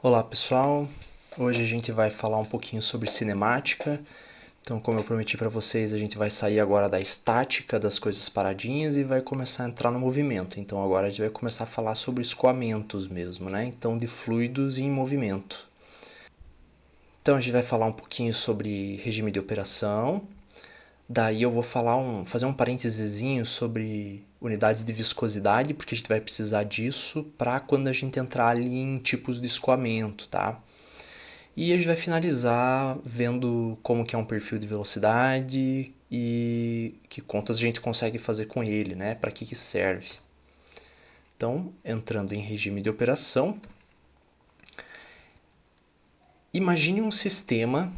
Olá pessoal, hoje a gente vai falar um pouquinho sobre cinemática. Então, como eu prometi para vocês, a gente vai sair agora da estática das coisas paradinhas e vai começar a entrar no movimento. Então, agora a gente vai começar a falar sobre escoamentos mesmo, né? Então, de fluidos em movimento. Então, a gente vai falar um pouquinho sobre regime de operação. Daí eu vou fazer um parênteses sobre unidades de viscosidade, porque a gente vai precisar disso para quando a gente entrar ali em tipos de escoamento, tá? E a gente vai finalizar vendo como que é um perfil de velocidade e que contas a gente consegue fazer com ele, né? Para que serve. Então, entrando em regime de operação, imagine um sistema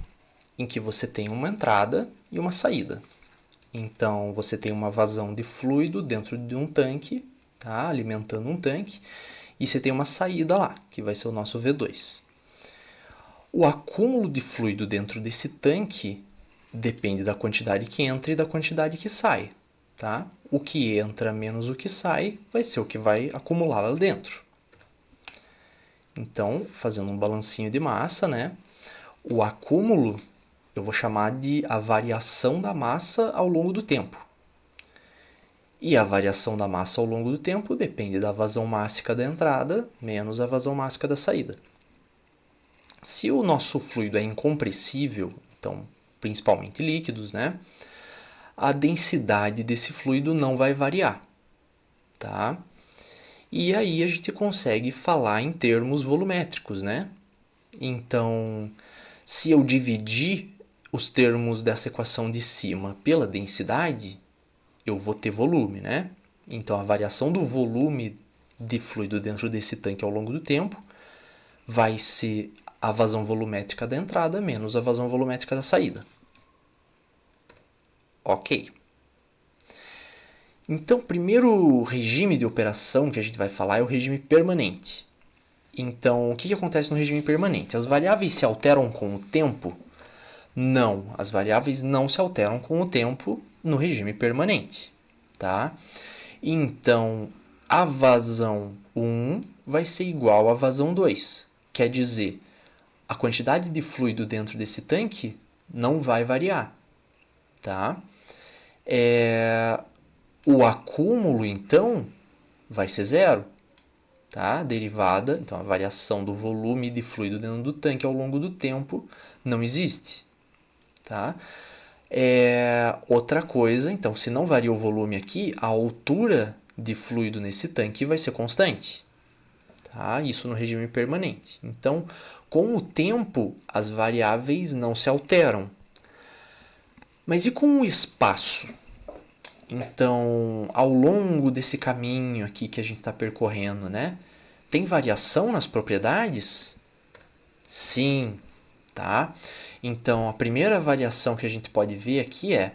em que você tem uma entrada e uma saída. Então, você tem uma vazão de fluido dentro de um tanque, tá? Alimentando um tanque, e você tem uma saída lá, que vai ser o nosso V2. O acúmulo de fluido dentro desse tanque depende da quantidade que entra e da quantidade que sai, tá? O que entra menos o que sai vai ser o que vai acumular lá dentro. Então, fazendo um balancinho de massa, né? O acúmulo eu vou chamar de a variação da massa ao longo do tempo. E a variação da massa ao longo do tempo depende da vazão mássica da entrada menos a vazão mássica da saída. Se o nosso fluido é incompressível, então principalmente líquidos, né? A densidade desse fluido não vai variar, tá? E aí a gente consegue falar em termos volumétricos, né? Então, se eu dividir os termos dessa equação de cima pela densidade, eu vou ter volume, né? Então, a variação do volume de fluido dentro desse tanque ao longo do tempo vai ser a vazão volumétrica da entrada menos a vazão volumétrica da saída. Ok. Então, o primeiro regime de operação que a gente vai falar é o regime permanente. Então, o que acontece no regime permanente? As variáveis se alteram com o tempo? Não, as variáveis não se alteram com o tempo no regime permanente, tá? Então, a vazão 1 vai ser igual à vazão 2. Quer dizer, a quantidade de fluido dentro desse tanque não vai variar, tá? O acúmulo, então, vai ser zero, tá? Derivada, então a variação do volume de fluido dentro do tanque ao longo do tempo não existe, tá? Outra coisa, então, se não varia o volume aqui, a altura de fluido nesse tanque vai ser constante, tá? Isso no regime permanente. Então, com o tempo, as variáveis não se alteram. Mas e com o espaço? Então, ao longo desse caminho aqui que a gente está percorrendo, né? Tem variação nas propriedades? Sim, tá? Então, a primeira variação que a gente pode ver aqui é...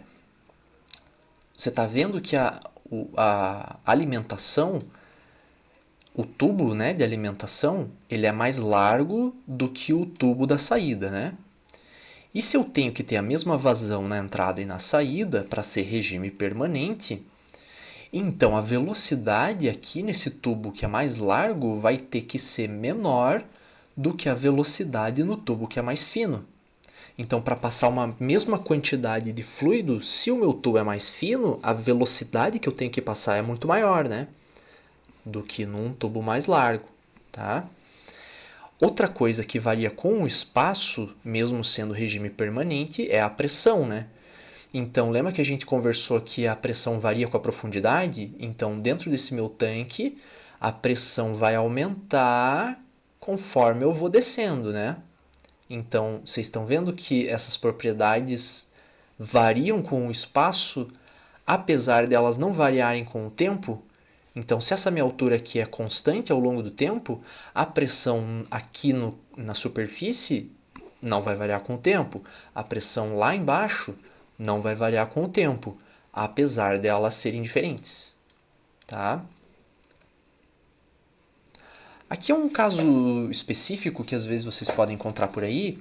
Você está vendo que a alimentação, o tubo, né, de alimentação, ele é mais largo do que o tubo da saída, né? E se eu tenho que ter a mesma vazão na entrada e na saída para ser regime permanente, então a velocidade aqui nesse tubo que é mais largo vai ter que ser menor do que a velocidade no tubo que é mais fino. Então, para passar uma mesma quantidade de fluido, se o meu tubo é mais fino, a velocidade que eu tenho que passar é muito maior, né? Do que num tubo mais largo, tá? Outra coisa que varia com o espaço, mesmo sendo regime permanente, é a pressão, né? Então, lembra que a gente conversou que a pressão varia com a profundidade? Então, dentro desse meu tanque, a pressão vai aumentar conforme eu vou descendo, né? Então, vocês estão vendo que essas propriedades variam com o espaço, apesar de elas não variarem com o tempo? Então, se essa minha altura aqui é constante ao longo do tempo, a pressão aqui na superfície não vai variar com o tempo. A pressão lá embaixo não vai variar com o tempo, apesar de elas serem diferentes, tá? Aqui é um caso específico que às vezes vocês podem encontrar por aí.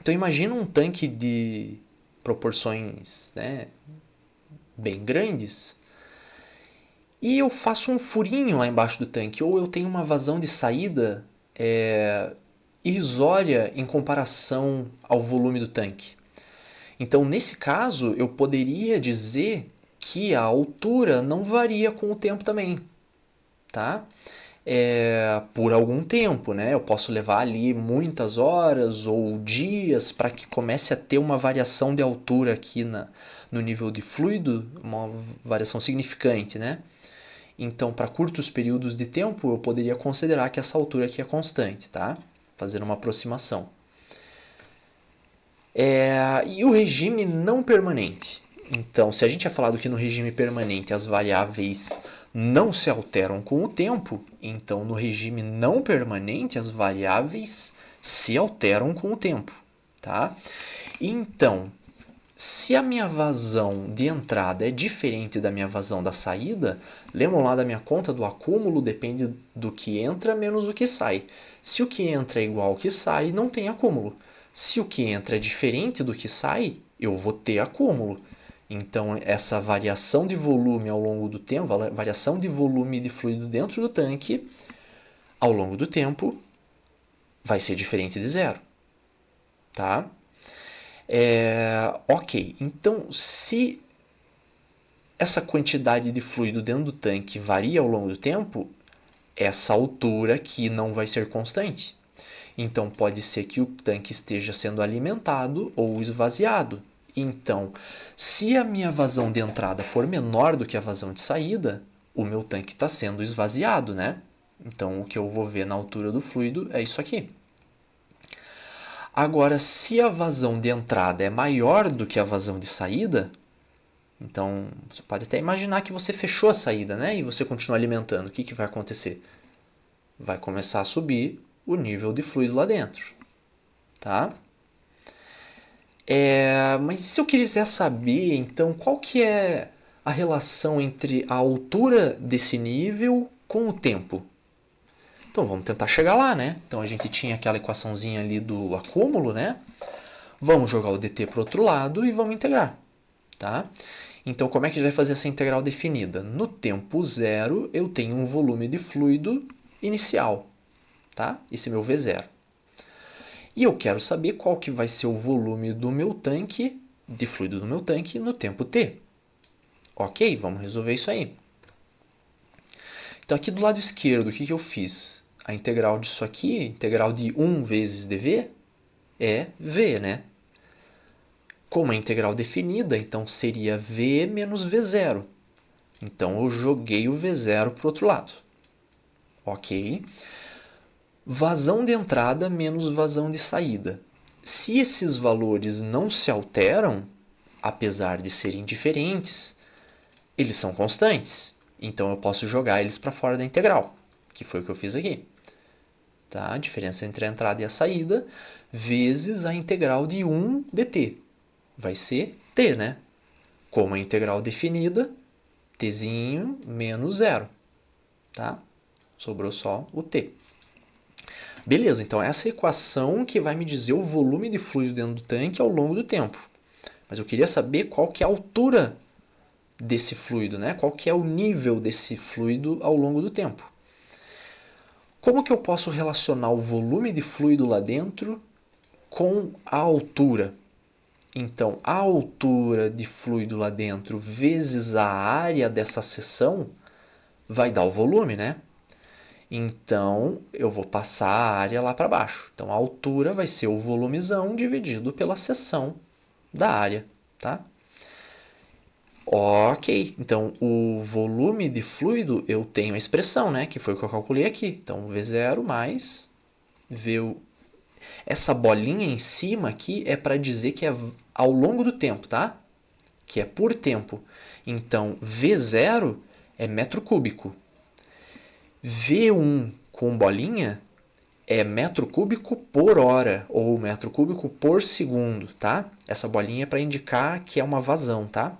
Então imagina um tanque de proporções, né, bem grandes e eu faço um furinho lá embaixo do tanque, ou eu tenho uma vazão de saída irrisória em comparação ao volume do tanque. Então, nesse caso, eu poderia dizer que a altura não varia com o tempo também, tá? Por algum tempo, né? Eu posso levar ali muitas horas ou dias para que comece a ter uma variação de altura aqui no nível de fluido, uma variação significante, né? Então, para curtos períodos de tempo, eu poderia considerar que essa altura aqui é constante, tá? Fazer uma aproximação. E o regime não permanente? Então, se a gente tinha falado que no regime permanente as variáveis não se alteram com o tempo, então no regime não permanente as variáveis se alteram com o tempo, tá? Então, se a minha vazão de entrada é diferente da minha vazão da saída, lembram lá da minha conta do acúmulo, depende do que entra menos o que sai. Se o que entra é igual ao que sai, não tem acúmulo. Se o que entra é diferente do que sai, eu vou ter acúmulo. Então, essa variação de volume ao longo do tempo, variação de volume de fluido dentro do tanque, ao longo do tempo, vai ser diferente de zero. Tá? Ok, então se essa quantidade de fluido dentro do tanque varia ao longo do tempo, essa altura aqui não vai ser constante. Então pode ser que o tanque esteja sendo alimentado ou esvaziado. Então, se a minha vazão de entrada for menor do que a vazão de saída, o meu tanque está sendo esvaziado, né? Então o que eu vou ver na altura do fluido é isso aqui. Agora, se a vazão de entrada é maior do que a vazão de saída, então você pode até imaginar que você fechou a saída, né? E você continua alimentando. O que vai acontecer? Vai começar a subir o nível de fluido lá dentro, tá? Mas se eu quiser saber, então, qual que é a relação entre a altura desse nível com o tempo? Então vamos tentar chegar lá, né? Então a gente tinha aquela equaçãozinha ali do acúmulo, né? Vamos jogar o dt para o outro lado e vamos integrar, tá? Então como é que a gente vai fazer essa integral definida? No tempo zero eu tenho um volume de fluido inicial, tá? Esse é meu V0. E eu quero saber qual que vai ser o volume do meu tanque, de fluido do meu tanque, no tempo t. Ok, vamos resolver isso aí. Então aqui do lado esquerdo, o que eu fiz? A integral disso aqui, integral de 1 vezes dv, é v, né? Como a integral definida, então seria v menos v0. Então eu joguei o v0 para o outro lado. Ok? Vazão de entrada menos vazão de saída. Se esses valores não se alteram, apesar de serem diferentes, eles são constantes. Então eu posso jogar eles para fora da integral, que foi o que eu fiz aqui. Tá? A diferença entre a entrada e a saída vezes a integral de 1 dt. Vai ser t, né? Como a integral definida, tzinho menos zero. Tá? Sobrou só o t. Beleza, então essa é a equação que vai me dizer o volume de fluido dentro do tanque ao longo do tempo. Mas eu queria saber qual que é a altura desse fluido, né? Qual que é o nível desse fluido ao longo do tempo. Como que eu posso relacionar o volume de fluido lá dentro com a altura? Então, a altura de fluido lá dentro vezes a área dessa seção vai dar o volume, né? Então, eu vou passar a área lá para baixo. Então, a altura vai ser o volumezão dividido pela seção da área, tá? Ok, então o volume de fluido eu tenho a expressão, né? Que foi o que eu calculei aqui. Então, V0 mais V... Essa bolinha em cima aqui é para dizer que é ao longo do tempo, tá? Que é por tempo. Então, V0 é metro cúbico. V1 com bolinha é metro cúbico por hora, ou metro cúbico por segundo, tá? Essa bolinha é para indicar que é uma vazão, tá?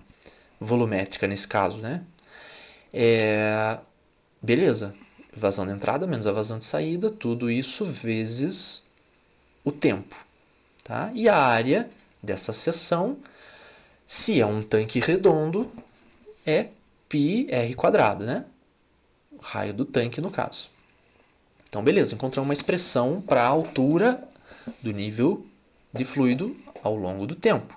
Volumétrica nesse caso, né? Beleza. Vazão de entrada menos a vazão de saída, tudo isso vezes o tempo, tá? E a área dessa seção, se é um tanque redondo, é πr², né? O raio do tanque no caso. Então, beleza, encontramos uma expressão para a altura do nível de fluido ao longo do tempo.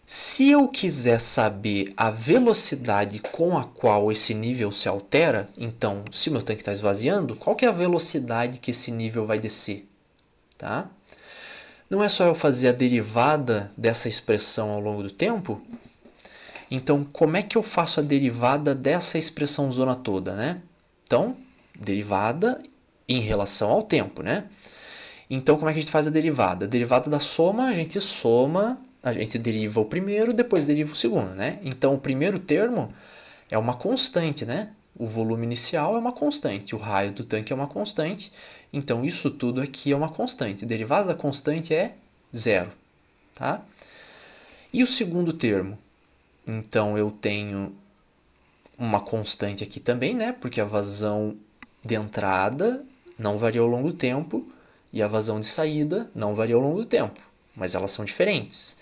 Se eu quiser saber a velocidade com a qual esse nível se altera, então, se o meu tanque está esvaziando, qual que é a velocidade que esse nível vai descer? Tá? Não é só eu fazer a derivada dessa expressão ao longo do tempo? Então, como é que eu faço a derivada dessa expressão zona toda, né? Então, derivada em relação ao tempo, né? Então, como é que a gente faz a derivada? A derivada da soma, a gente deriva o primeiro, depois deriva o segundo, né? Então, o primeiro termo é uma constante, né? O volume inicial é uma constante, o raio do tanque é uma constante, então isso tudo aqui é uma constante. A derivada da constante é zero, tá? E o segundo termo? Então, eu tenho uma constante aqui também, né? Porque a vazão de entrada não varia ao longo do tempo e a vazão de saída não varia ao longo do tempo, mas elas são diferentes.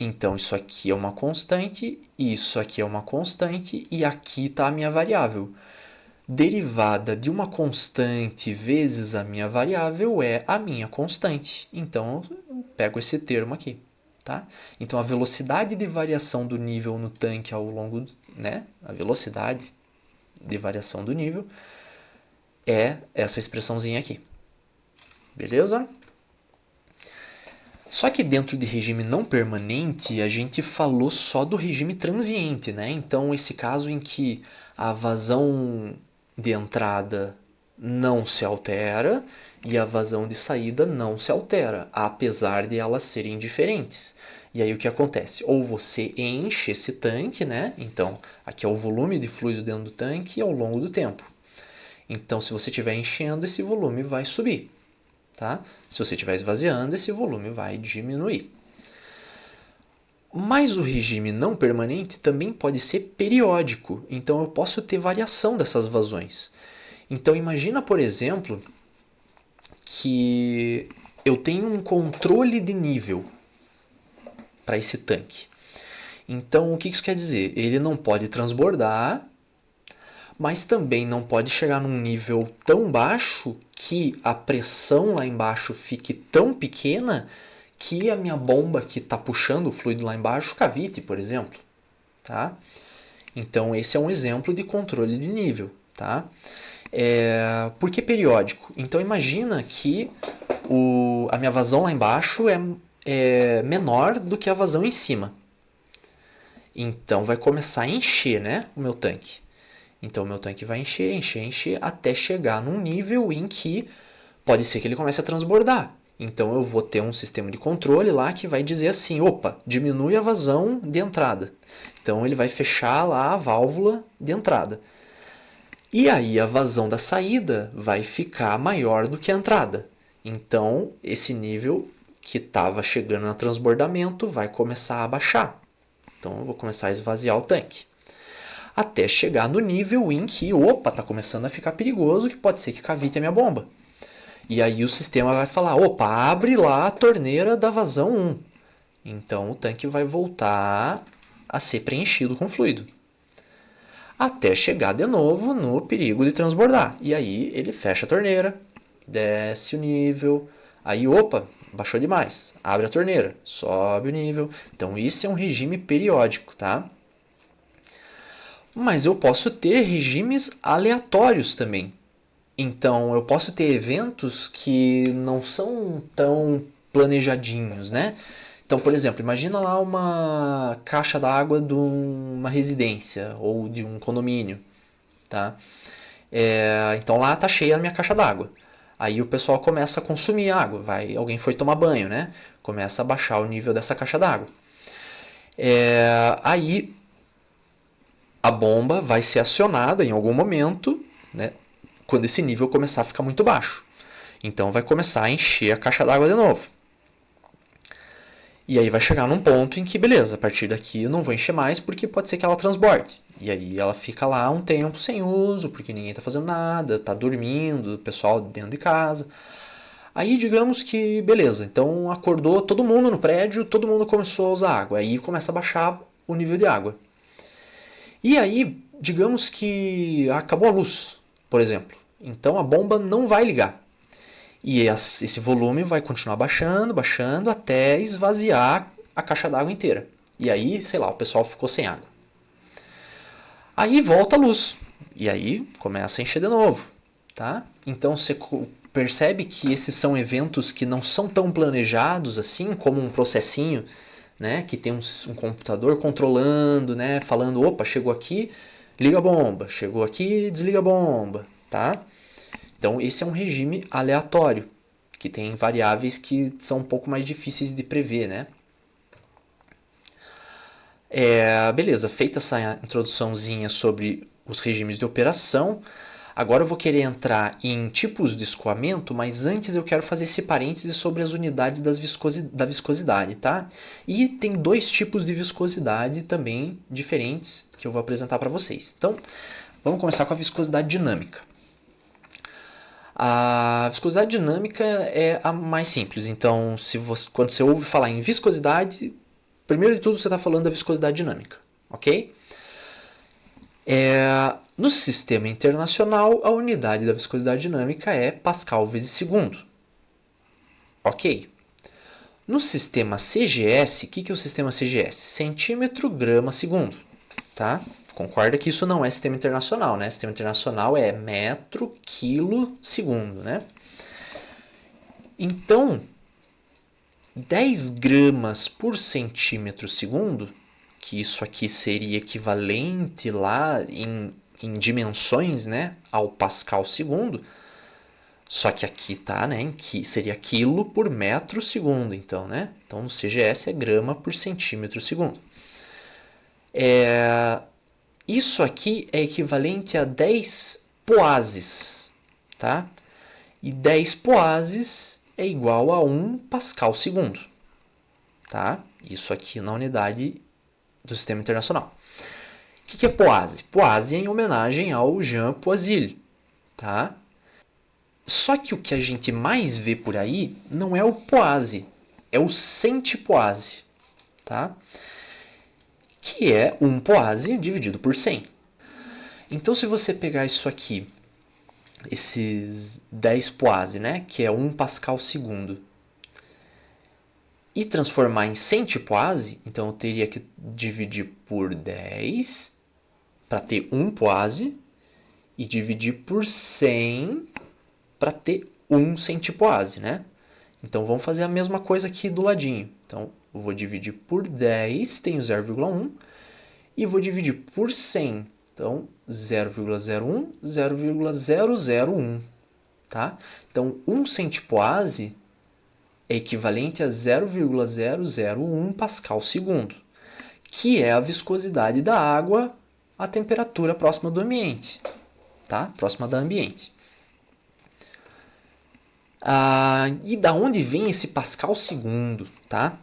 Então, isso aqui é uma constante, isso aqui é uma constante e aqui está a minha variável. Derivada de uma constante vezes a minha variável é a minha constante. Então, eu pego esse termo aqui. Tá? Então, a velocidade de variação do nível no tanque ao longo, né? A velocidade de variação do nível é essa expressãozinha aqui. Beleza? Só que dentro de regime não permanente, a gente falou só do regime transiente, né? Então, esse caso em que a vazão de entrada não se altera e a vazão de saída não se altera, apesar de elas serem diferentes. E aí o que acontece? Ou você enche esse tanque, né? Então, aqui é o volume de fluido dentro do tanque ao longo do tempo. Então, se você estiver enchendo, esse volume vai subir. Tá? Se você estiver esvaziando, esse volume vai diminuir. Mas o regime não permanente também pode ser periódico, então eu posso ter variação dessas vazões. Então imagina, por exemplo, que eu tenho um controle de nível para esse tanque. Então o que isso quer dizer? Ele não pode transbordar, mas também não pode chegar num nível tão baixo que a pressão lá embaixo fique tão pequena que a minha bomba que está puxando o fluido lá embaixo cavite, por exemplo. Tá? Então, esse é um exemplo de controle de nível. Tá? Por que periódico? Então, imagina que a minha vazão lá embaixo é menor do que a vazão em cima. Então, vai começar a encher, né, o meu tanque. Então, o meu tanque vai encher, encher, encher, até chegar num nível em que pode ser que ele comece a transbordar. Então, eu vou ter um sistema de controle lá que vai dizer assim, opa, diminui a vazão de entrada. Então, ele vai fechar lá a válvula de entrada. E aí, a vazão da saída vai ficar maior do que a entrada. Então, esse nível que estava chegando no transbordamento vai começar a baixar. Então, eu vou começar a esvaziar o tanque. Até chegar no nível em que, opa, está começando a ficar perigoso, que pode ser que cavite a minha bomba. E aí o sistema vai falar, opa, abre lá a torneira da vazão 1. Então o tanque vai voltar a ser preenchido com fluido. Até chegar de novo no perigo de transbordar. E aí ele fecha a torneira, desce o nível, aí opa, baixou demais, abre a torneira, sobe o nível. Então isso é um regime periódico, tá? Mas eu posso ter regimes aleatórios também. Então, eu posso ter eventos que não são tão planejadinhos, né? Então, por exemplo, imagina lá uma caixa d'água de uma residência ou de um condomínio, tá? Então lá tá cheia a minha caixa d'água. Aí o pessoal começa a consumir água, alguém foi tomar banho, né? Começa a baixar o nível dessa caixa d'água. Aí a bomba vai ser acionada em algum momento, né, quando esse nível começar a ficar muito baixo. Então vai começar a encher a caixa d'água de novo. E aí vai chegar num ponto em que, beleza, a partir daqui eu não vou encher mais porque pode ser que ela transborde. E aí ela fica lá um tempo sem uso, porque ninguém está fazendo nada, está dormindo, o pessoal dentro de casa. Aí digamos que, beleza, então acordou todo mundo no prédio, todo mundo começou a usar água. Aí começa a baixar o nível de água. E aí, digamos que acabou a luz, por exemplo. Então a bomba não vai ligar. E esse volume vai continuar baixando, baixando, até esvaziar a caixa d'água inteira. E aí, sei lá, o pessoal ficou sem água. Aí volta a luz. E aí começa a encher de novo. Tá? Então você percebe que esses são eventos que não são tão planejados assim, como um processinho, né, que tem um computador controlando, né, falando, opa, chegou aqui, liga a bomba, chegou aqui, desliga a bomba, tá? Então esse é um regime aleatório, que tem variáveis que são um pouco mais difíceis de prever, né? Beleza, feita essa introduçãozinha sobre os regimes de operação, agora eu vou querer entrar em tipos de escoamento, mas antes eu quero fazer esse parênteses sobre as unidades da viscosidade, tá? E tem dois tipos de viscosidade também diferentes que eu vou apresentar para vocês. Então, vamos começar com a viscosidade dinâmica. A viscosidade dinâmica é a mais simples. Então, quando você ouve falar em viscosidade, primeiro de tudo você está falando da viscosidade dinâmica, ok? No sistema internacional, a unidade da viscosidade dinâmica é Pascal vezes segundo. Ok. No sistema CGS, o que é o sistema CGS? Centímetro, grama, segundo. Tá? Concorda que isso não é sistema internacional, né? Sistema internacional é metro, quilo, segundo, né? Então, 10 gramas por centímetro segundo, que isso aqui seria equivalente lá em dimensões, né, ao Pascal segundo, só que aqui tá, né, que seria quilo por metro segundo, então, né? Então, no CGS é grama por centímetro segundo. Isso aqui é equivalente a 10 poases, tá? E 10 poases é igual a 1 Pascal segundo, tá? Isso aqui na unidade do sistema internacional. O que é poase? Poase é em homenagem ao Jean Poiseuille, tá? Só que o que a gente mais vê por aí não é o poase, é o centipoase, tá? Que é 1 poase dividido por 100. Então, se você pegar isso aqui, esses 10 poase, né, que é 1 Pascal segundo, e transformar em centipoase, então eu teria que dividir por 10 para ter 1 poase e dividir por 100 para ter 1 centipoase, né? Então vamos fazer a mesma coisa aqui do ladinho. Então eu vou dividir por 10, tenho 0,1, e vou dividir por 100. Então 0,01, 0,001, tá? Então 1 centipoase é equivalente a 0,001 Pascal segundo, que é a viscosidade da água à temperatura próxima do ambiente, tá? Próxima do ambiente. E da onde vem esse Pascal segundo, tá?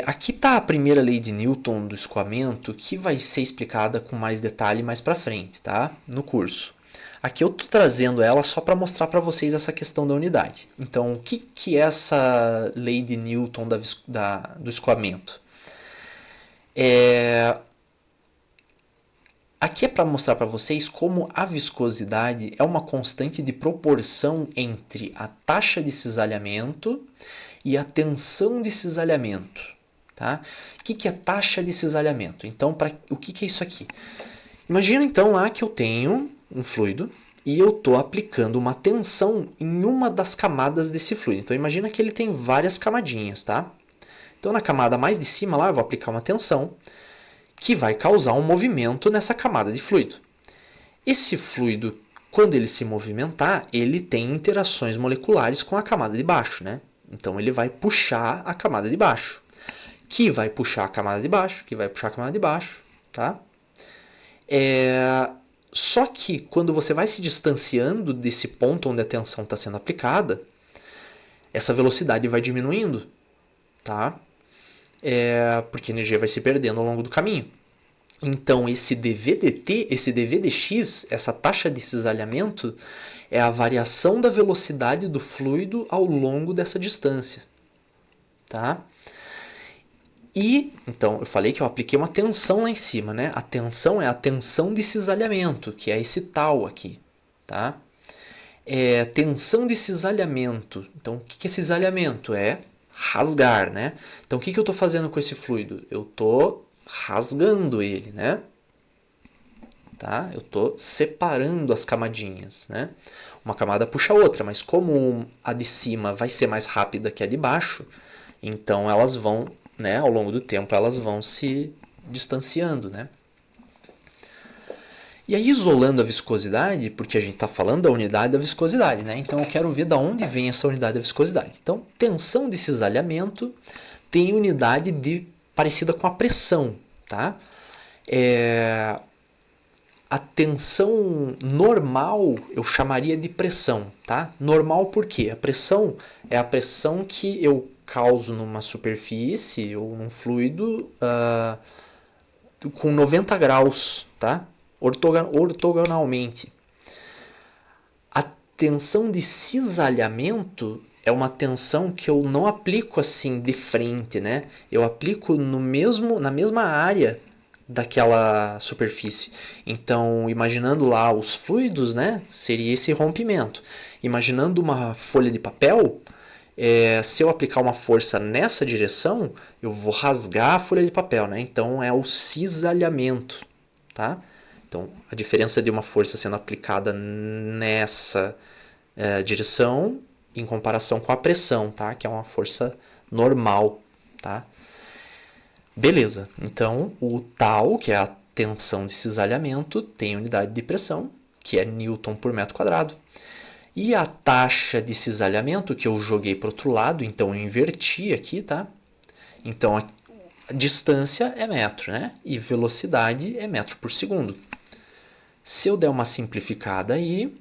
Aqui está a primeira lei de Newton do escoamento, que vai ser explicada com mais detalhe mais para frente, tá? No curso. Aqui eu estou trazendo ela só para mostrar para vocês essa questão da unidade. Então, o que é essa lei de Newton do escoamento? Aqui é para mostrar para vocês como a viscosidade é uma constante de proporção entre a taxa de cisalhamento e a tensão de cisalhamento. Tá? O que é taxa de cisalhamento? Então, o que é isso aqui? Imagina então lá que eu tenho um fluido e eu estou aplicando uma tensão em uma das camadas desse fluido. Então imagina que ele tem várias camadinhas, tá? Então na camada mais de cima lá eu vou aplicar uma tensão que vai causar um movimento nessa camada de fluido. Esse fluido, quando ele se movimentar, ele tem interações moleculares com a camada de baixo, né? Então ele vai puxar a camada de baixo, que vai puxar a camada de baixo, que vai puxar a camada de baixo, tá? Só que quando você vai se distanciando desse ponto onde a tensão está sendo aplicada, essa velocidade vai diminuindo, tá? Porque a energia vai se perdendo ao longo do caminho. Então esse dV/dt, esse dV/dx, essa taxa de cisalhamento, é a variação da velocidade do fluido ao longo dessa distância, tá? E, então, eu falei que eu apliquei uma tensão lá em cima, né? A tensão é a tensão de cisalhamento, que é esse tal aqui, tá? tensão de cisalhamento. Então, o que é cisalhamento? É rasgar, né? Então, o que eu estou fazendo com esse fluido? Eu estou rasgando ele, né? Tá? Eu estou separando as camadinhas, né? Uma camada puxa a outra, mas como a de cima vai ser mais rápida que a de baixo, então elas vão, né, ao longo do tempo, elas vão se distanciando, né? E aí, isolando a viscosidade, porque a gente está falando da unidade da viscosidade, né? Então eu quero ver de onde vem essa unidade da viscosidade. Então, tensão de cisalhamento tem unidade parecida com a pressão, tá? A tensão normal eu chamaria de pressão, tá? Normal por quê? A pressão é a pressão que eu causo numa superfície ou num fluido com 90 graus, tá? Ortogonalmente. A tensão de cisalhamento é uma tensão que eu não aplico assim de frente, né? Eu aplico na mesma área daquela superfície. Então, imaginando lá os fluidos, né? Seria esse rompimento. Imaginando uma folha de papel, se eu aplicar uma força nessa direção, eu vou rasgar a folha de papel, né? Então é o cisalhamento, tá? Então a diferença de uma força sendo aplicada nessa direção em comparação com a pressão, tá? Que é uma força normal, tá? Beleza. Então o tal, que é a tensão de cisalhamento, tem unidade de pressão, que é Newton por metro quadrado. E a taxa de cisalhamento, que eu joguei para o outro lado, então eu inverti aqui, tá? Então a distância é metro, né? E velocidade é metro por segundo. Se eu der uma simplificada aí,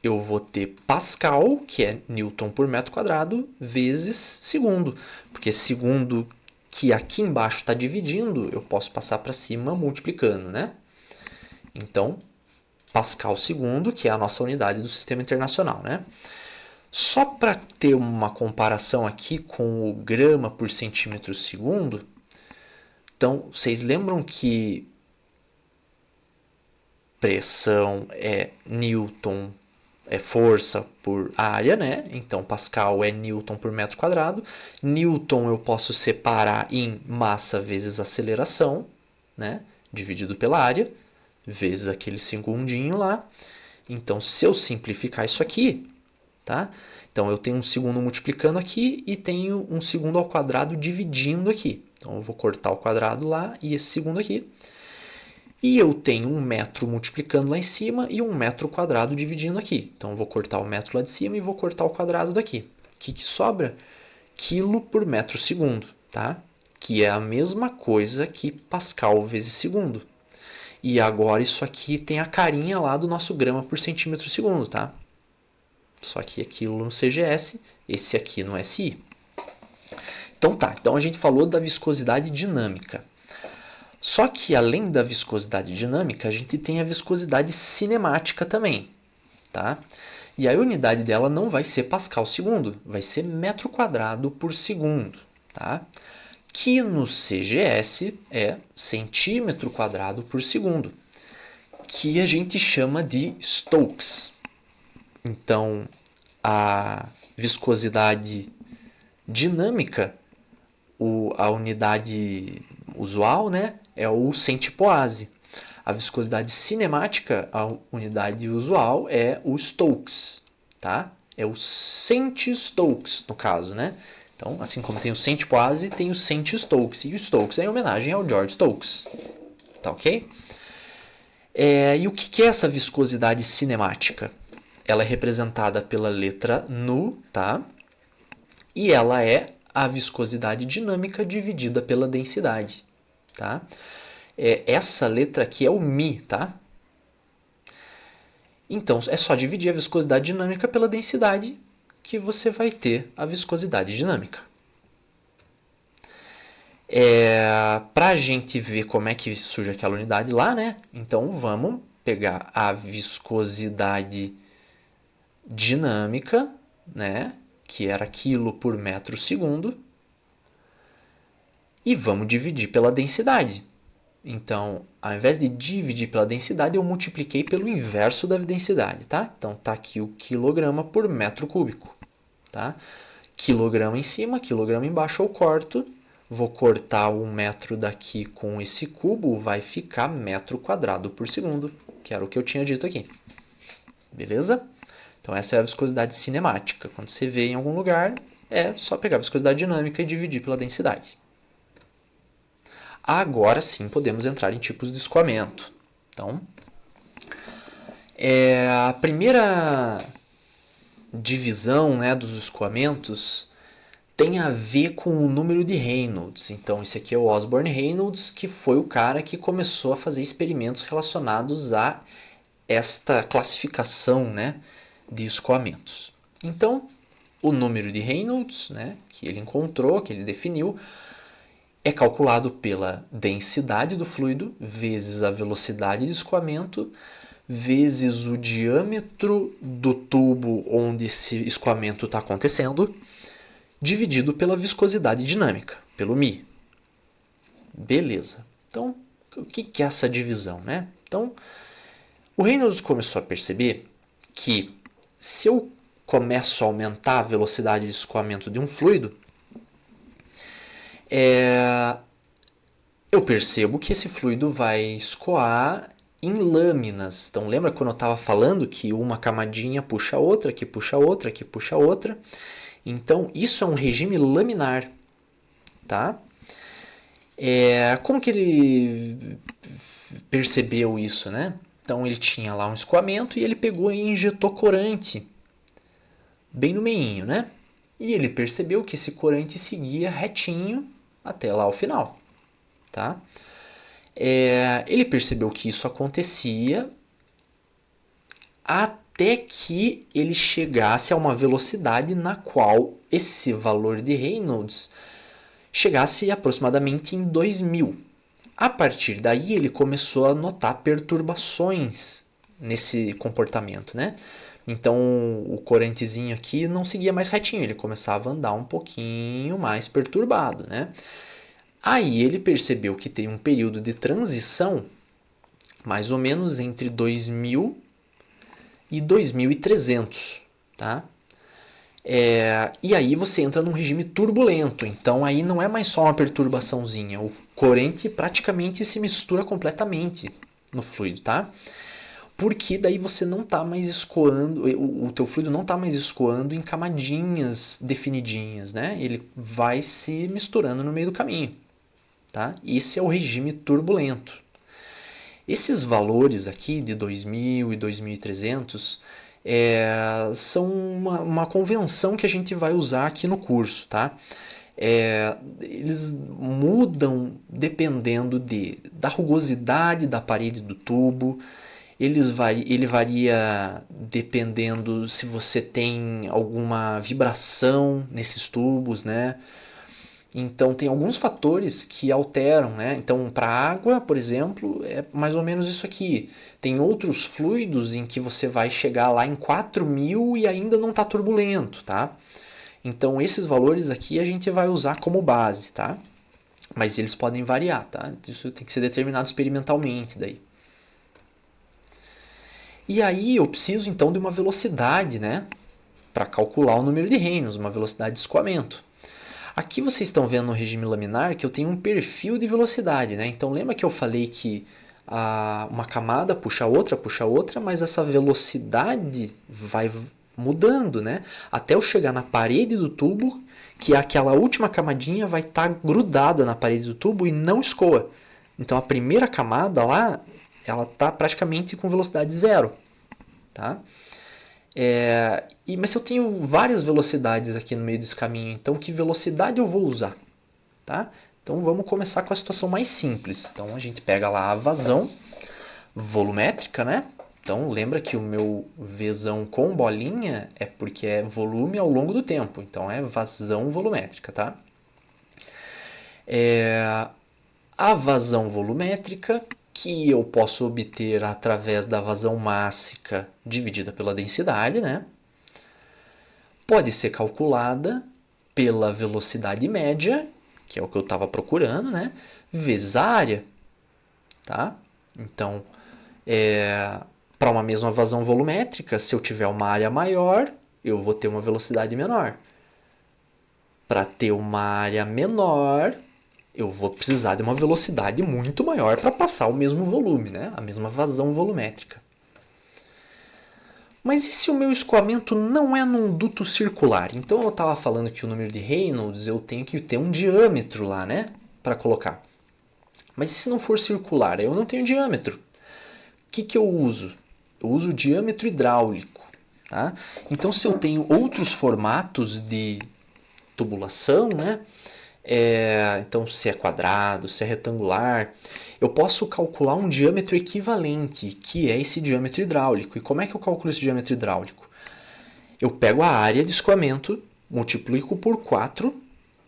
eu vou ter Pascal, que é Newton por metro quadrado, vezes segundo. Porque segundo que aqui embaixo está dividindo, eu posso passar para cima multiplicando, né? Então, Pascal segundo, que é a nossa unidade do sistema internacional, né? Só para ter uma comparação aqui com o grama por centímetro segundo, então vocês lembram que pressão é Newton, é força por área, né? Então Pascal é Newton por metro quadrado. Newton eu posso separar em massa vezes aceleração, né? Dividido pela área, vezes aquele segundinho lá. Então, se eu simplificar isso aqui, tá? Então, eu tenho um segundo multiplicando aqui e tenho um segundo ao quadrado dividindo aqui. Então, eu vou cortar o quadrado lá e esse segundo aqui. E eu tenho um metro multiplicando lá em cima e um metro quadrado dividindo aqui. Então, eu vou cortar o metro lá de cima e vou cortar o quadrado daqui. O que sobra? Quilo por metro segundo, tá? Que é a mesma coisa que Pascal vezes segundo. E agora isso aqui tem a carinha lá do nosso grama por centímetro segundo, tá? Só que aquilo no CGS, esse aqui no SI. Então tá, então a gente falou da viscosidade dinâmica. Só que além da viscosidade dinâmica, a gente tem a viscosidade cinemática também, tá? E a unidade dela não vai ser Pascal segundo, vai ser metro quadrado por segundo, tá? Que no CGS é centímetro quadrado por segundo, que a gente chama de Stokes. Então, a viscosidade dinâmica, a unidade usual, né, é o centipoase. A viscosidade cinemática, a unidade usual é o Stokes, tá? É o centi-Stokes, no caso, né? Então, assim como tem o centipoase, tem o centi-Stokes. E o Stokes é em homenagem ao George Stokes. Tá ok? E o que é essa viscosidade cinemática? Ela é representada pela letra nu, tá? E ela é a viscosidade dinâmica dividida pela densidade, tá? Essa letra aqui é o Mi, tá? Então, é só dividir a viscosidade dinâmica pela densidade que você vai ter a viscosidade dinâmica. Para a gente ver como é que surge aquela unidade lá, né? Então, vamos pegar a viscosidade dinâmica, né? Que era quilo por metro segundo. E vamos dividir pela densidade. Então, ao invés de dividir pela densidade, eu multipliquei pelo inverso da densidade, tá? Então, tá aqui o quilograma por metro cúbico, tá? Quilograma em cima, quilograma embaixo, eu corto. Vou cortar 1 metro daqui com esse cubo, vai ficar metro quadrado por segundo, que era o que eu tinha dito aqui. Beleza? Então, essa é a viscosidade cinemática. Quando você vê em algum lugar, é só pegar a viscosidade dinâmica e dividir pela densidade. Agora sim podemos entrar em tipos de escoamento. Então, a primeira divisão, né, dos escoamentos tem a ver com o número de Reynolds. Então, esse aqui é o Osborne Reynolds, que foi o cara que começou a fazer experimentos relacionados a esta classificação, né, de escoamentos. Então, o número de Reynolds, né, que ele encontrou, que ele definiu, é calculado pela densidade do fluido vezes a velocidade de escoamento vezes o diâmetro do tubo onde esse escoamento está acontecendo, dividido pela viscosidade dinâmica, pelo μ. Beleza. Então, o que é essa divisão, né? Então, o Reynolds começou a perceber que se eu começo a aumentar a velocidade de escoamento de um fluido, eu percebo que esse fluido vai escoar em lâminas. Então, lembra quando eu estava falando que uma camadinha puxa a outra, que puxa a outra, que puxa a outra? Então, isso é um regime laminar, tá? Como que ele percebeu isso, né? Então, ele tinha lá um escoamento e ele pegou e injetou corante bem no meinho, né? E ele percebeu que esse corante seguia retinho até lá o final, tá? Ele percebeu que isso acontecia até que ele chegasse a uma velocidade na qual esse valor de Reynolds chegasse aproximadamente em 2000. A partir daí ele começou a notar perturbações nesse comportamento, né? Então o corantezinho aqui não seguia mais retinho, ele começava a andar um pouquinho mais perturbado, né? Aí ele percebeu que tem um período de transição mais ou menos entre 2000 e 2300, tá? E aí você entra num regime turbulento, então aí não é mais só uma perturbaçãozinha, o corante praticamente se mistura completamente no fluido, tá? Porque daí você não está mais escoando, o teu fluido não está mais escoando em camadinhas definidinhas, né? Ele vai se misturando no meio do caminho, tá? Esse é o regime turbulento. Esses valores aqui de 2000 e 2300 são uma convenção que a gente vai usar aqui no curso, tá? Eles mudam dependendo da rugosidade da parede do tubo, ele varia dependendo se você tem alguma vibração nesses tubos, né? Então tem alguns fatores que alteram, né? Então para a água, por exemplo, é mais ou menos isso aqui. Tem outros fluidos em que você vai chegar lá em 4000 e ainda não está turbulento, tá? Então esses valores aqui a gente vai usar como base, tá? Mas eles podem variar, tá? Isso tem que ser determinado experimentalmente daí. E aí eu preciso então de uma velocidade, né? Para calcular o número de Reynolds, uma velocidade de escoamento. Aqui vocês estão vendo no regime laminar que eu tenho um perfil de velocidade, né? Então lembra que eu falei que uma camada puxa outra, mas essa velocidade vai mudando, né? Até eu chegar na parede do tubo, que aquela última camadinha vai estar grudada na parede do tubo e não escoa. Então a primeira camada lá, ela está praticamente com velocidade zero, tá? Mas eu tenho várias velocidades aqui no meio desse caminho, então que velocidade eu vou usar? Tá? Então vamos começar com a situação mais simples. Então a gente pega lá a vazão volumétrica, né? Então lembra que o meu Vzão com bolinha é porque é volume ao longo do tempo, então é vazão volumétrica, tá? A vazão volumétrica, que eu posso obter através da vazão mássica dividida pela densidade, né? Pode ser calculada pela velocidade média, que é o que eu estava procurando, né? Vezes a área. tá? Então, para uma mesma vazão volumétrica, se eu tiver uma área maior, eu vou ter uma velocidade menor. Para ter uma área menor, eu vou precisar de uma velocidade muito maior para passar o mesmo volume, né? A mesma vazão volumétrica. Mas e se o meu escoamento não é num duto circular? Então eu estava falando que o número de Reynolds eu tenho que ter um diâmetro lá, né? Para colocar. Mas e se não for circular? Eu não tenho diâmetro. O que eu uso? Eu uso o diâmetro hidráulico. Tá? Então se eu tenho outros formatos de tubulação, né? Então se é quadrado, se é retangular, eu posso calcular um diâmetro equivalente, que é esse diâmetro hidráulico. E como é que eu calculo esse diâmetro hidráulico? Eu pego a área de escoamento, multiplico por 4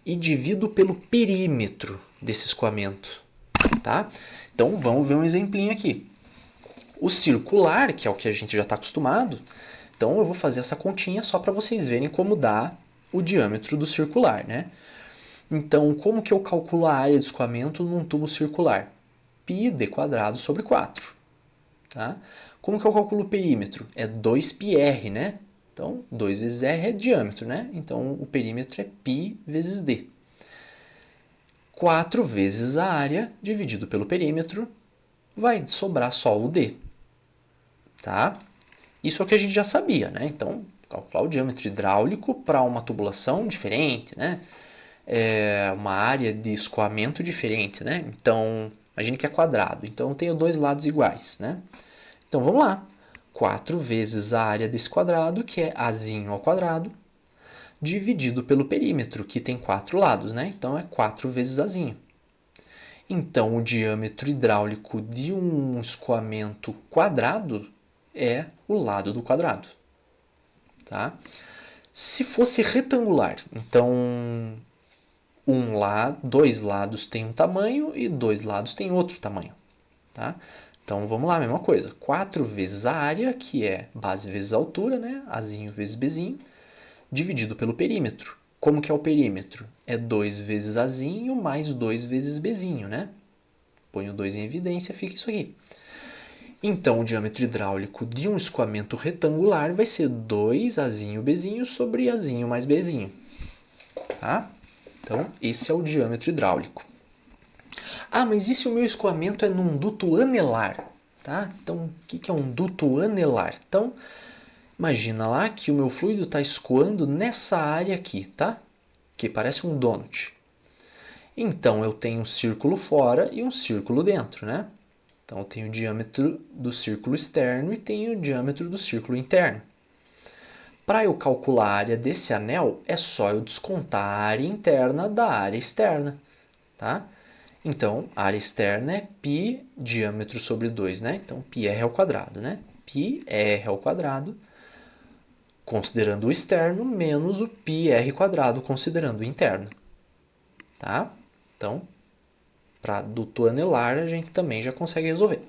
e divido pelo perímetro desse escoamento. Tá? Então vamos ver um exemplinho aqui. O circular, que é o que a gente já está acostumado, então eu vou fazer essa continha só para vocês verem como dá o diâmetro do circular, né? Então, como que eu calculo a área de escoamento num tubo circular? πd² sobre 4. Tá? Como que eu calculo o perímetro? É 2πr, né? Então, 2 vezes r é diâmetro, né? Então, o perímetro é π vezes d. 4 vezes a área dividido pelo perímetro, vai sobrar só o d. Tá? Isso é o que a gente já sabia, né? Então, calcular o diâmetro hidráulico para uma tubulação diferente, né? Uma área de escoamento diferente, né? Então, imagine que é quadrado. Então, eu tenho dois lados iguais, né? Então, vamos lá. 4 vezes a área desse quadrado, que é azinho ao quadrado, dividido pelo perímetro, que tem 4 lados, né? Então, é 4 vezes azinho. Então, o diâmetro hidráulico de um escoamento quadrado é o lado do quadrado. Tá? Se fosse retangular, então dois lados têm um tamanho e dois lados têm outro tamanho. Tá? Então vamos lá, mesma coisa. 4 vezes a área, que é base vezes a altura, né? Azinho vezes Bzinho, dividido pelo perímetro. Como que é o perímetro? É 2 vezes Azinho mais 2 vezes Bzinho, né? Ponho 2 em evidência, fica isso aqui. Então, o diâmetro hidráulico de um escoamento retangular vai ser 2 Azinho Bzinho sobre Azinho mais Bzinho. Tá? Então, esse é o diâmetro hidráulico. Ah, mas e se o meu escoamento é num duto anelar? Tá? Então, o que é um duto anelar? Então, imagina lá que o meu fluido está escoando nessa área aqui, tá? Que parece um donut. Então, eu tenho um círculo fora e um círculo dentro, né? Então, eu tenho o diâmetro do círculo externo e tenho o diâmetro do círculo interno. Para eu calcular a área desse anel, é só eu descontar a área interna da área externa, tá? Então, a área externa é π diâmetro sobre 2, né? Então, πr ao quadrado, né? πr ao quadrado, considerando o externo, menos o πr quadrado, considerando o interno. Tá? Então, para duto anelar, a gente também já consegue resolver.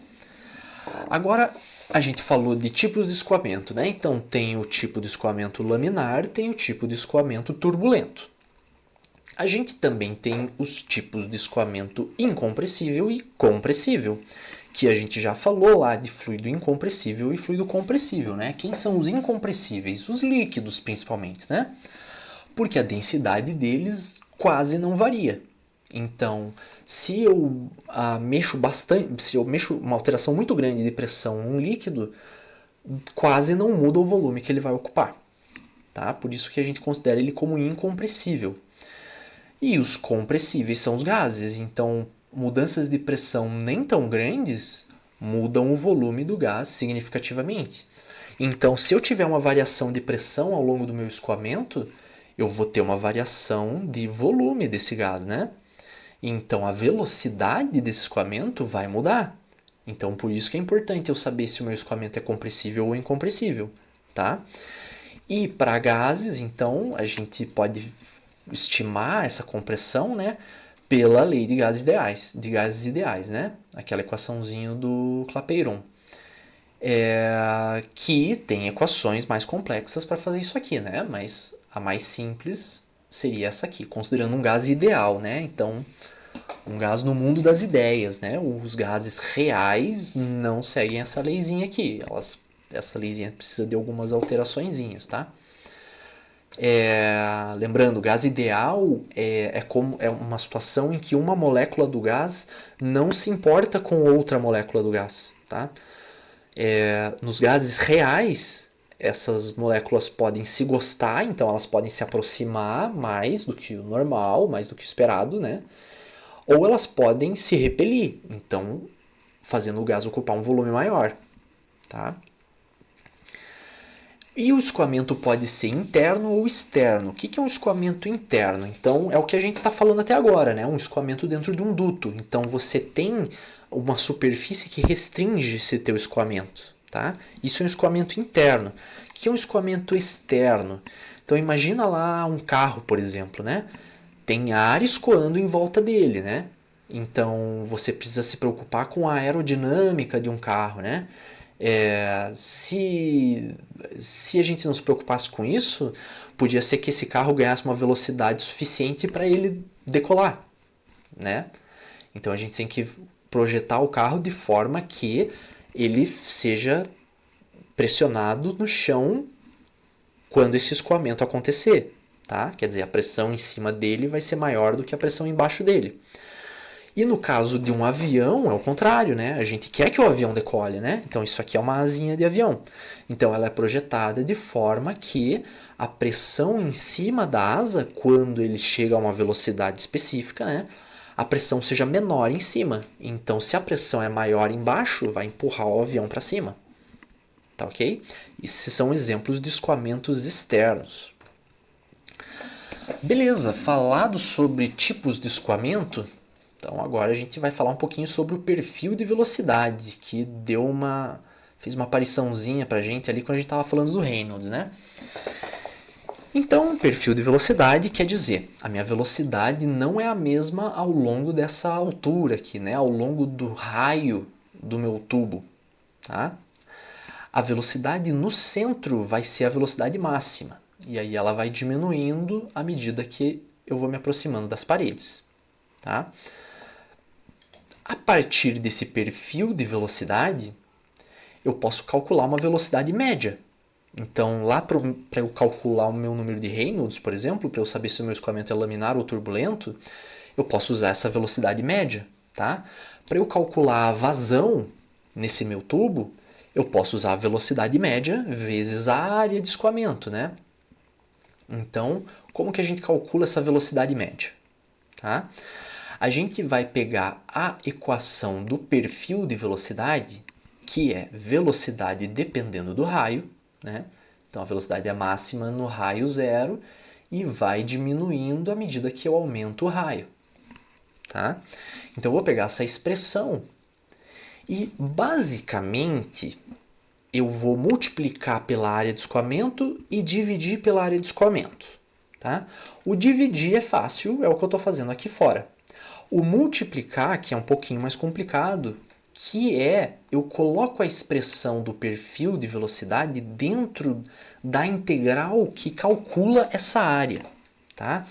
Agora, a gente falou de tipos de escoamento, né? Então, tem o tipo de escoamento laminar, tem o tipo de escoamento turbulento. A gente também tem os tipos de escoamento incompressível e compressível, que a gente já falou lá de fluido incompressível e fluido compressível, né? Quem são os incompressíveis? Os líquidos, principalmente, né? Porque a densidade deles quase não varia. Então, se eu mexo bastante, se eu mexo uma alteração muito grande de pressão em um líquido, quase não muda o volume que ele vai ocupar. Tá? Por isso que a gente considera ele como incompressível. E os compressíveis são os gases, então mudanças de pressão nem tão grandes mudam o volume do gás significativamente. Então, se eu tiver uma variação de pressão ao longo do meu escoamento, eu vou ter uma variação de volume desse gás, né? Então, a velocidade desse escoamento vai mudar. Então, por isso que é importante eu saber se o meu escoamento é compressível ou incompressível, tá? E para gases, então, a gente pode estimar essa compressão, né, pela lei de gases ideais, né? Aquela equaçãozinho do Clapeyron. Que tem equações mais complexas para fazer isso aqui, né? Mas a mais simples seria essa aqui, considerando um gás ideal, né? Então, Um gás no mundo das ideias, né? Os gases reais não seguem essa leizinha aqui. Essa leizinha precisa de algumas alteraçõezinhas, tá? Lembrando, gás ideal é uma situação em que uma molécula do gás não se importa com outra molécula do gás, tá? Nos gases reais, essas moléculas podem se gostar, então elas podem se aproximar mais do que o normal, mais do que o esperado, né? Ou elas podem se repelir, então fazendo o gás ocupar um volume maior, tá? E o escoamento pode ser interno ou externo. O que é um escoamento interno? Então, é o que a gente está falando até agora, né? Um escoamento dentro de um duto. Então, você tem uma superfície que restringe esse teu escoamento, tá? Isso é um escoamento interno. O que é um escoamento externo? Então, imagina lá um carro, por exemplo, né? Tem ar escoando em volta dele, né? Então, você precisa se preocupar com a aerodinâmica de um carro, né? Se a gente não se preocupasse com isso, podia ser que esse carro ganhasse uma velocidade suficiente para ele decolar, né? Então a gente tem que projetar o carro de forma que ele seja pressionado no chão quando esse escoamento acontecer, tá? Quer dizer, a pressão em cima dele vai ser maior do que a pressão embaixo dele. E no caso de um avião, é o contrário, né? A gente quer que o avião decole, né? Então isso aqui é uma asinha de avião. Então ela é projetada de forma que a pressão em cima da asa, quando ele chega a uma velocidade específica, né? A pressão seja menor em cima. Então se a pressão é maior embaixo, vai empurrar o avião para cima. Tá ok? Esses são exemplos de escoamentos externos. Beleza, falado sobre tipos de escoamento, então agora a gente vai falar um pouquinho sobre o perfil de velocidade, que fez uma apariçãozinha pra gente ali quando a gente estava falando do Reynolds, né? Então, perfil de velocidade quer dizer, a minha velocidade não é a mesma ao longo dessa altura aqui, né? Ao longo do raio do meu tubo, tá? A velocidade no centro vai ser a velocidade máxima, e aí ela vai diminuindo à medida que eu vou me aproximando das paredes, tá? A partir desse perfil de velocidade, eu posso calcular uma velocidade média. Então, lá para eu calcular o meu número de Reynolds, por exemplo, para eu saber se o meu escoamento é laminar ou turbulento, eu posso usar essa velocidade média. Tá? Para eu calcular a vazão nesse meu tubo, eu posso usar a velocidade média vezes a área de escoamento. Né? Então, como que a gente calcula essa velocidade média? Tá? A gente vai pegar a equação do perfil de velocidade, que é velocidade dependendo do raio, né? Então a velocidade é máxima no raio zero e vai diminuindo à medida que eu aumento o raio, tá? Então eu vou pegar essa expressão e basicamente eu vou multiplicar pela área de escoamento e dividir pela área de escoamento, tá? O dividir é fácil, é o que eu estou fazendo aqui fora. O multiplicar, que é um pouquinho mais complicado, que é eu coloco a expressão do perfil de velocidade dentro da integral que calcula essa área, tá?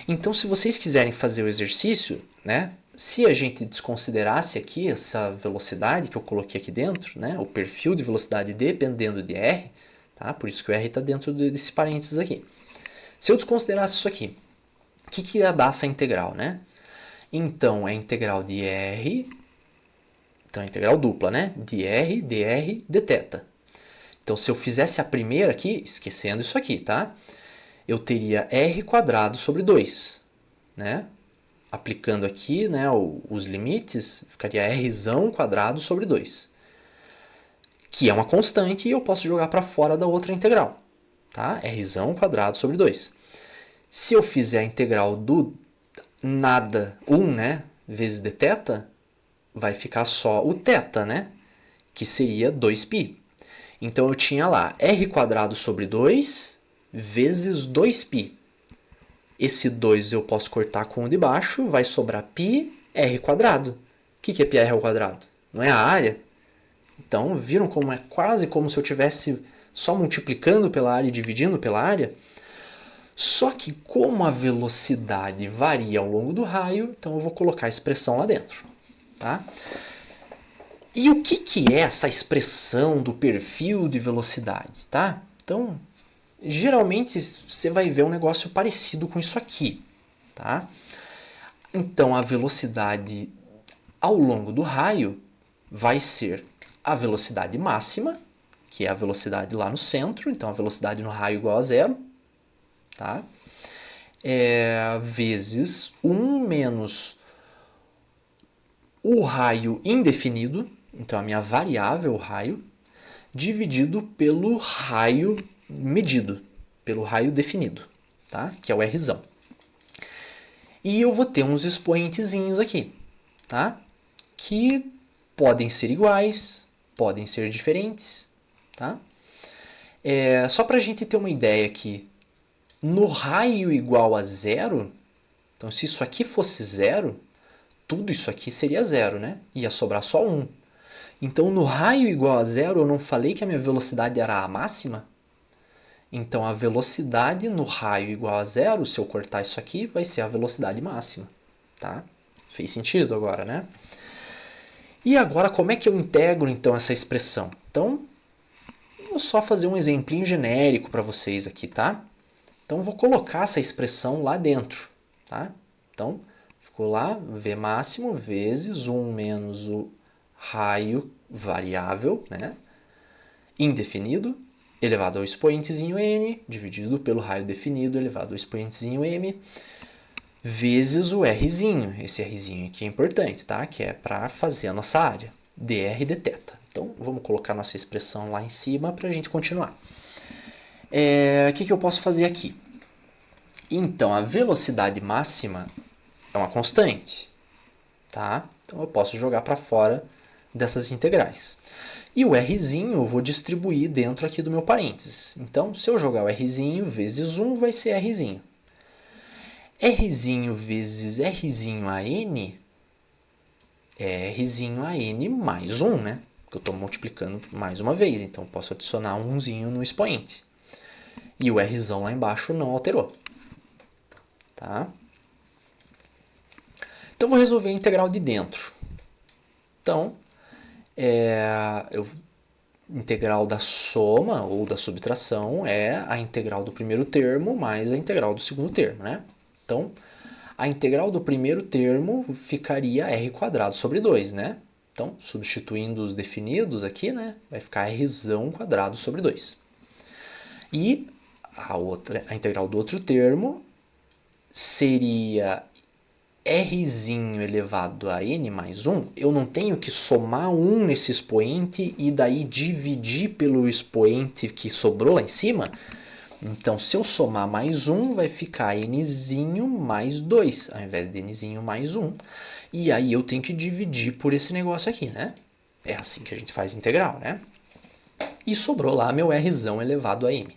Então, se vocês quiserem fazer o exercício, né? Se a gente desconsiderasse aqui essa velocidade que eu coloquei aqui dentro, né? O perfil de velocidade dependendo de R, tá? Por isso que o R está dentro desse parênteses aqui. Se eu desconsiderasse isso aqui, o que ia dar essa integral, né? Então, é a integral de R, então é integral dupla, né? De R, dr, dθ. Então, se eu fizesse a primeira aqui, esquecendo isso aqui, tá? Eu teria R quadrado sobre 2, né? Aplicando aqui, né, os limites, ficaria Rzão quadrado sobre 2. Que é uma constante e eu posso jogar para fora da outra integral, tá? Rzão quadrado sobre 2. Se eu fizer a integral do nada 1, né, vezes dθ, vai ficar só o θ, né, que seria 2π. Então eu tinha lá r quadrado sobre 2 vezes 2π. Esse 2 eu posso cortar com o de baixo, vai sobrar π r quadrado. O que é π r ao quadrado? Não é a área? Então viram como é quase como se eu estivesse só multiplicando pela área e dividindo pela área? Só que como a velocidade varia ao longo do raio, então eu vou colocar a expressão lá dentro. Tá? E o que é essa expressão do perfil de velocidade? Tá? Então, geralmente você vai ver um negócio parecido com isso aqui. Tá? Então, a velocidade ao longo do raio vai ser a velocidade máxima, que é a velocidade lá no centro, então a velocidade no raio igual a zero, tá? Vezes 1 menos o raio indefinido, então a minha variável raio, dividido pelo raio medido, pelo raio definido, tá? Que é o Rzão. E eu vou ter uns expoentezinhos aqui, tá? Que podem ser iguais, podem ser diferentes, tá? Só para a gente ter uma ideia aqui, no raio igual a zero, então se isso aqui fosse zero, tudo isso aqui seria zero, né? Ia sobrar só 1. Então no raio igual a zero, eu não falei que a minha velocidade era a máxima? Então a velocidade no raio igual a zero, se eu cortar isso aqui, vai ser a velocidade máxima, tá? Fez sentido agora, né? E agora, como é que eu integro, então, essa expressão? Então, vou só fazer um exemplinho genérico para vocês aqui, tá? Então, vou colocar essa expressão lá dentro, tá? Então, ficou lá, V máximo vezes 1 menos o raio variável, né? Indefinido, elevado ao expoentezinho n, dividido pelo raio definido, elevado ao expoentezinho m, vezes o Rzinho. Esse Rzinho aqui é importante, tá? Que é para fazer a nossa área, dr dθ. Então, vamos colocar nossa expressão lá em cima para a gente continuar. O que eu posso fazer aqui? Então, a velocidade máxima é uma constante, tá? Então, eu posso jogar para fora dessas integrais. E o Rzinho eu vou distribuir dentro aqui do meu parênteses. Então, se eu jogar o Rzinho vezes 1, vai ser Rzinho. Rzinho vezes Rzinho a n é Rzinho a n mais 1, né? Porque eu estou multiplicando mais uma vez, então eu posso adicionar umzinho no expoente. E o Rzão lá embaixo não alterou. Tá? Então, eu vou resolver a integral de dentro. Então, integral da soma ou da subtração é a integral do primeiro termo mais a integral do segundo termo, né? Então, a integral do primeiro termo ficaria r² sobre 2, né? Então, substituindo os definidos aqui, né? Vai ficar r² sobre 2. E a integral do outro termo seria Rzinho elevado a n mais 1. Eu não tenho que somar 1 nesse expoente e daí dividir pelo expoente que sobrou lá em cima? Então, se eu somar mais 1, vai ficar nzinho mais 2, ao invés de nzinho mais 1. E aí eu tenho que dividir por esse negócio aqui, né? É assim que a gente faz integral, né? E sobrou lá meu Rzão elevado a m.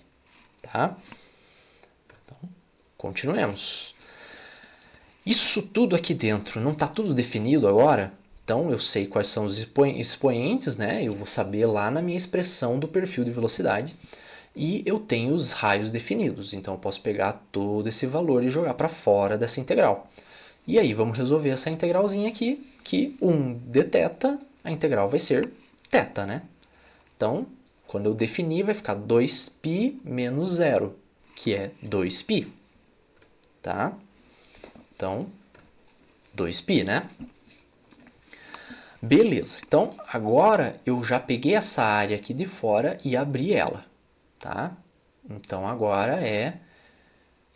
Tá? Então, continuemos. Isso tudo aqui dentro, não está tudo definido agora? Então, eu sei quais são os expoentes, né? Eu vou saber lá na minha expressão do perfil de velocidade. E eu tenho os raios definidos, então eu posso pegar todo esse valor e jogar para fora dessa integral. E aí vamos resolver essa integralzinha aqui, que 1 dθ, a integral vai ser θ, né? Então, quando eu definir, vai ficar 2π menos 0, que é 2π. Tá? Então, 2π, né? Beleza. Então, agora eu já peguei essa área aqui de fora e abri ela. Tá? Então, agora é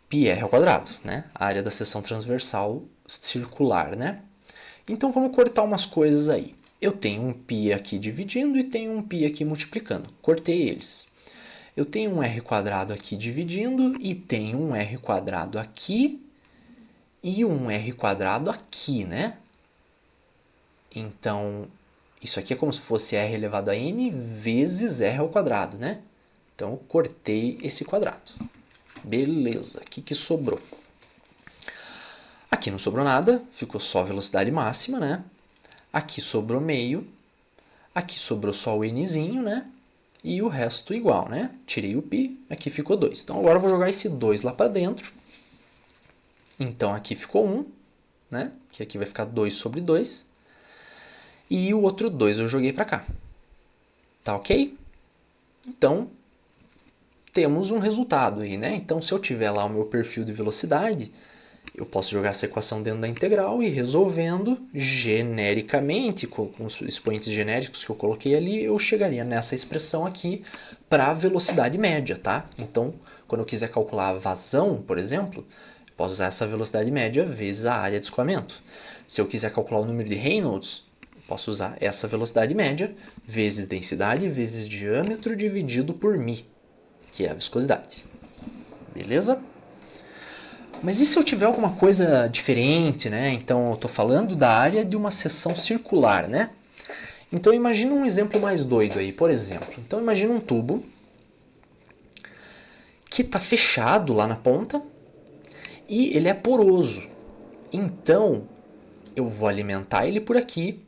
πr², né? A área da seção transversal circular, né? Então, vamos cortar umas coisas aí. Eu tenho um π aqui dividindo e tenho um π aqui multiplicando. Cortei eles. Eu tenho um r² aqui dividindo e tenho um r² aqui e um r² aqui, né? Então, isso aqui é como se fosse r elevado a n vezes r², né? Então, eu cortei esse quadrado. Beleza, o que sobrou? Aqui não sobrou nada, ficou só a velocidade máxima, né? Aqui sobrou meio. Aqui sobrou só o nzinho, né? e o resto igual, né? Tirei o π, aqui ficou 2. Então agora eu vou jogar esse 2 lá para dentro. Então aqui ficou 1, né? Que aqui vai ficar 2 sobre 2. E o outro 2 eu joguei para cá. Tá ok? Então, temos um resultado aí, né? Então, se eu tiver lá o meu perfil de velocidade, eu posso jogar essa equação dentro da integral e resolvendo genericamente, com os expoentes genéricos que eu coloquei ali, eu chegaria nessa expressão aqui para a velocidade média, tá? Então, quando eu quiser calcular a vazão, por exemplo, eu posso usar essa velocidade média vezes a área de escoamento. Se eu quiser calcular o número de Reynolds, eu posso usar essa velocidade média vezes densidade vezes diâmetro dividido por μ, que é a viscosidade. Beleza? Mas e se eu tiver alguma coisa diferente, né? Então eu estou falando da área de uma seção circular, né? Então imagina um exemplo mais doido aí, por exemplo. Então imagina um tubo que está fechado lá na ponta e ele é poroso. Então eu vou alimentar ele por aqui,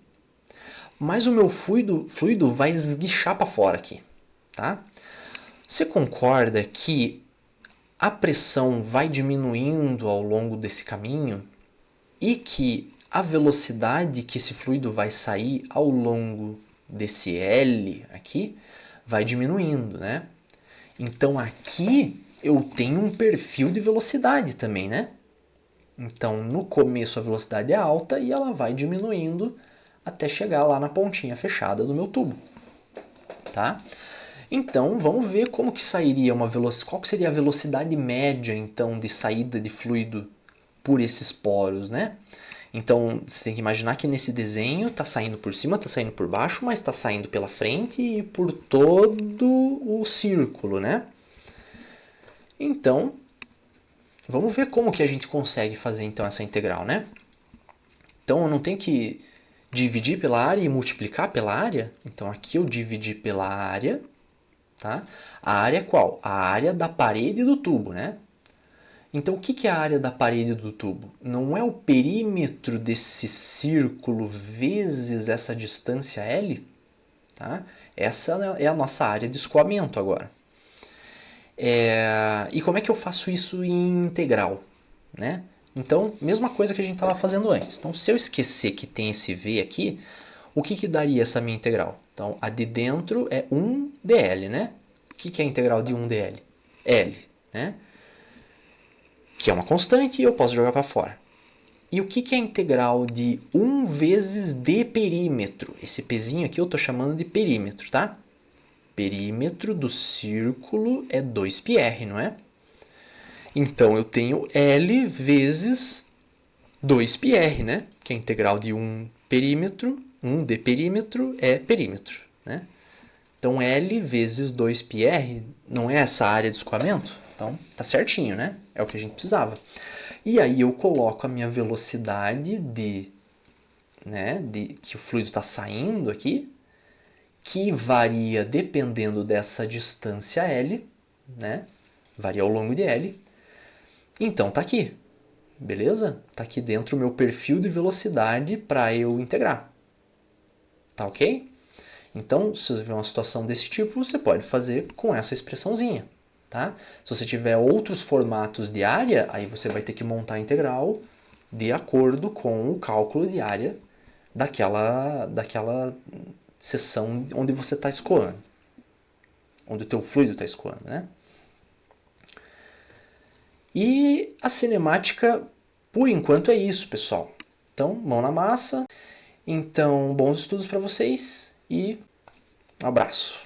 mas o meu fluido vai esguichar para fora aqui, tá? Você concorda que a pressão vai diminuindo ao longo desse caminho e que a velocidade que esse fluido vai sair ao longo desse L aqui vai diminuindo, né? Então aqui eu tenho um perfil de velocidade também, né? Então no começo a velocidade é alta e ela vai diminuindo até chegar lá na pontinha fechada do meu tubo, tá? Então, vamos ver como que sairia qual que seria a velocidade média então de saída de fluido por esses poros, né? Então, você tem que imaginar que nesse desenho está saindo por cima, está saindo por baixo, mas está saindo pela frente e por todo o círculo, né? Então, vamos ver como que a gente consegue fazer então essa integral, né? Então, eu não tenho que dividir pela área e multiplicar pela área. Então, aqui eu dividi pela área. Tá? A área é qual? A área da parede do tubo, né? Então, o que é a área da parede do tubo? Não é o perímetro desse círculo vezes essa distância L? Tá? Essa é a nossa área de escoamento agora. E como é que eu faço isso em integral? Né? Então, mesma coisa que a gente estava fazendo antes. Então, se eu esquecer que tem esse V aqui, o que daria essa minha integral? Então, a de dentro é 1 dl, né? O que é a integral de 1 dl? L, né? Que é uma constante e eu posso jogar para fora. E o que é a integral de 1 vezes d perímetro? Esse pzinho aqui eu estou chamando de perímetro, tá? Perímetro do círculo é 2πr, não é? Então, eu tenho L vezes 2πr, né? Que é a integral de 1 perímetro, 1 de perímetro é perímetro, né? Então, L vezes 2πr não é essa área de escoamento? Então, tá certinho, né? É o que a gente precisava. E aí eu coloco a minha velocidade de que o fluido está saindo aqui, que varia dependendo dessa distância L, né? Varia ao longo de L. Então, tá aqui. Beleza? Tá aqui dentro o meu perfil de velocidade para eu integrar. Tá ok? Então, se você tiver uma situação desse tipo, você pode fazer com essa expressãozinha. Tá? Se você tiver outros formatos de área, aí você vai ter que montar a integral de acordo com o cálculo de área daquela seção onde você está escoando. Onde o teu fluido está escoando, né? E a cinemática, por enquanto, é isso, pessoal. Então, mão na massa. Então, bons estudos para vocês e um abraço.